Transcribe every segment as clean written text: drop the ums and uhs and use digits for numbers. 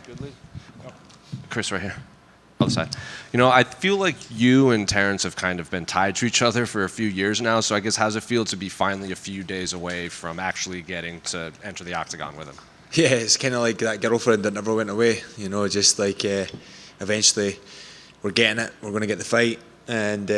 Goodly? Chris right here. Other side. You know, I feel like you and Terrance have kind of been tied to each other for a few years now, so I guess how does it feel to be finally a few days away from actually getting to enter the octagon with him? Yeah, it's kind of like that girlfriend that never went away, just like eventually we're getting it, we're going to get the fight, and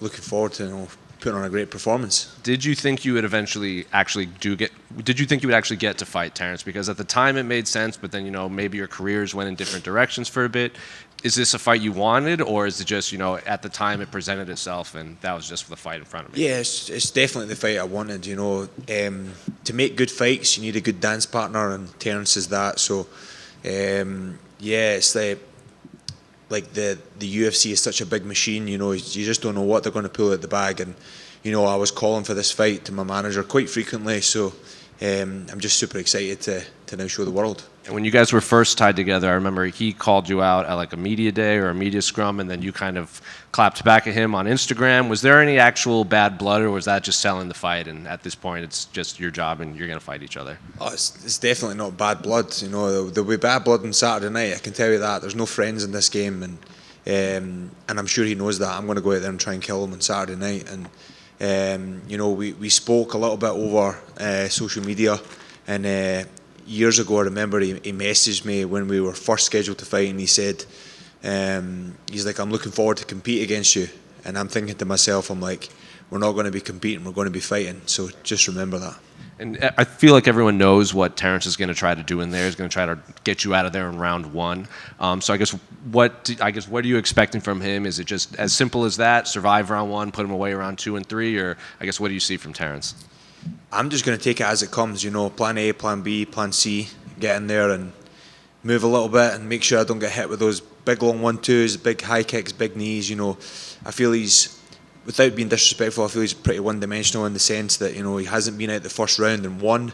looking forward to putting on a great performance. Did you think you would eventually actually did you think you would actually get to fight Terrance? Because at the time it made sense, but then, maybe your careers went in different directions for a bit. Is this a fight you wanted, or is it just, at the time it presented itself and that was just for the fight in front of me? Yeah, it's definitely the fight I wanted, to make good fights, you need a good dance partner, and Terrance is that. So, it's like the UFC is such a big machine, you just don't know what they're going to pull out the bag. And, I was calling for this fight to my manager quite frequently, so I'm just super excited to now show the world. And when you guys were first tied together, I remember he called you out at like a media day or a media scrum, and then you kind of clapped back at him on Instagram. Was there any actual bad blood, or was that just selling the fight, and at this point it's just your job and you're going to fight each other? Oh, it's definitely not bad blood. There'll be bad blood on Saturday night, I can tell you that. There's no friends in this game, and I'm sure he knows that. I'm going to go out there and try and kill him on Saturday night. And we spoke a little bit over social media, and years ago I remember he messaged me when we were first scheduled to fight, and he said, he's like, I'm looking forward to compete against you. And I'm thinking to myself, I'm like, we're not going to be competing, we're going to be fighting. So just remember that. And I feel like everyone knows what Terrance is going to try to do in there. He's going to try to get you out of there in round one. So I guess what are you expecting from him? Is it just as simple as that? Survive round one, put him away round 2 and 3, or I guess what do you see from Terrance? I'm just going to take it as it comes. Plan A, Plan B, Plan C. Get in there and move a little bit and make sure I don't get hit with those big long 1-2s, big high kicks, big knees. I feel he's, without being disrespectful, I feel he's pretty one-dimensional in the sense that, he hasn't been out the first round and won.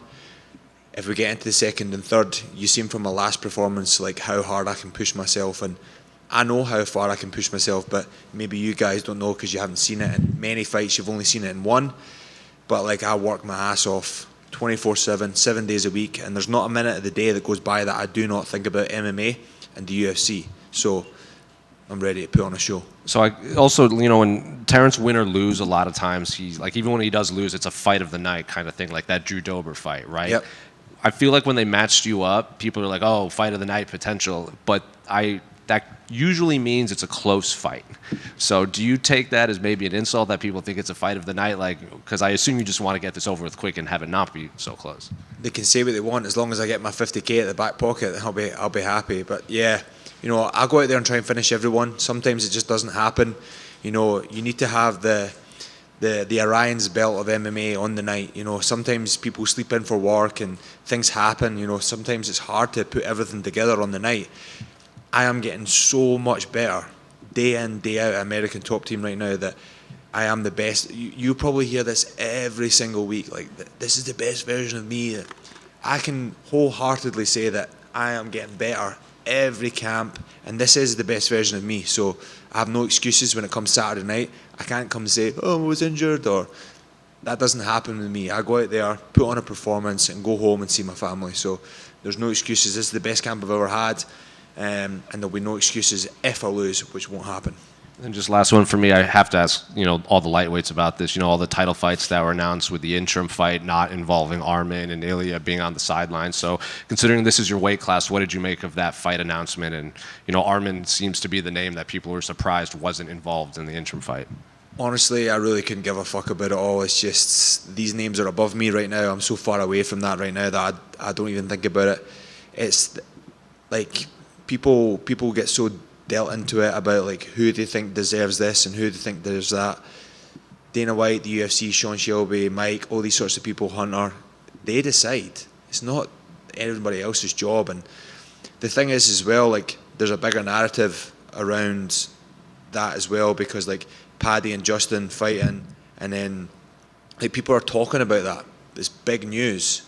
If we get into the second and third, you see him from my last performance, like how hard I can push myself. And I know how far I can push myself, but maybe you guys don't know because you haven't seen it. In many fights, you've only seen it in one. But I work my ass off 24/7, 7 days a week, and there's not a minute of the day that goes by that I do not think about MMA and the UFC. So I'm ready to put on a show. So I also, when Terrance win or lose, a lot of times he's like, even when he does lose, it's a fight of the night kind of thing, like that Drew Dober fight, right? Yep. I feel like when they matched you up, people are like, oh, fight of the night potential, but that usually means it's a close fight. So do you take that as maybe an insult that people think it's a fight of the night? Because I assume you just want to get this over with quick and have it not be so close. They can say what they want as long as I get my 50K at the back pocket. I'll be happy. But yeah, I'll go out there and try and finish everyone. Sometimes it just doesn't happen. You need to have the Orion's belt of MMA on the night. Sometimes people sleep in for work and things happen. Sometimes it's hard to put everything together on the night. I am getting so much better day in, day out at American Top Team right now that I am the best. You probably hear this every single week. Like, this is the best version of me. I can wholeheartedly say that I am getting better every camp, and this is the best version of me. So I have no excuses when it comes Saturday night. I can't come and say, oh, I was injured, or that doesn't happen with me. I go out there, put on a performance, and go home and see my family. So there's no excuses. This is the best camp I've ever had. And there'll be no excuses if I lose, which won't happen. And just last one for me, I have to ask, all the lightweights about this, all the title fights that were announced with the interim fight not involving Arman and Ilya being on the sidelines. So considering this is your weight class, what did you make of that fight announcement? And, Arman seems to be the name that people were surprised wasn't involved in the interim fight. Honestly, I really couldn't give a fuck about it all. It's just, these names are above me right now. I'm so far away from that right now that I don't even think about it. It's like, people get so dealt into it about who they think deserves this and who they think deserves that. Dana White, the UFC, Sean Shelby, Mike, all these sorts of people, Hunter, they decide. It's not everybody else's job. And the thing is as well, there's a bigger narrative around that as well, because Paddy and Justin fighting, and then people are talking about that. It's big news.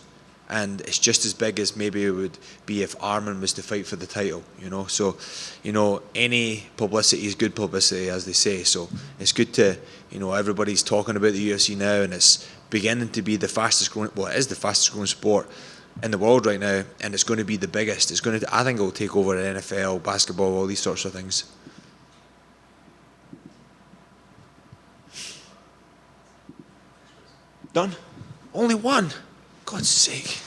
And it's just as big as maybe it would be if Arman was to fight for the title, So, any publicity is good publicity, as they say. So it's good to, everybody's talking about the UFC now, and it's beginning to be the fastest growing, well, it is the fastest growing sport in the world right now, and it's going to be the biggest. I think it will take over the NFL, basketball, all these sorts of things. Done? Only one? God's sake.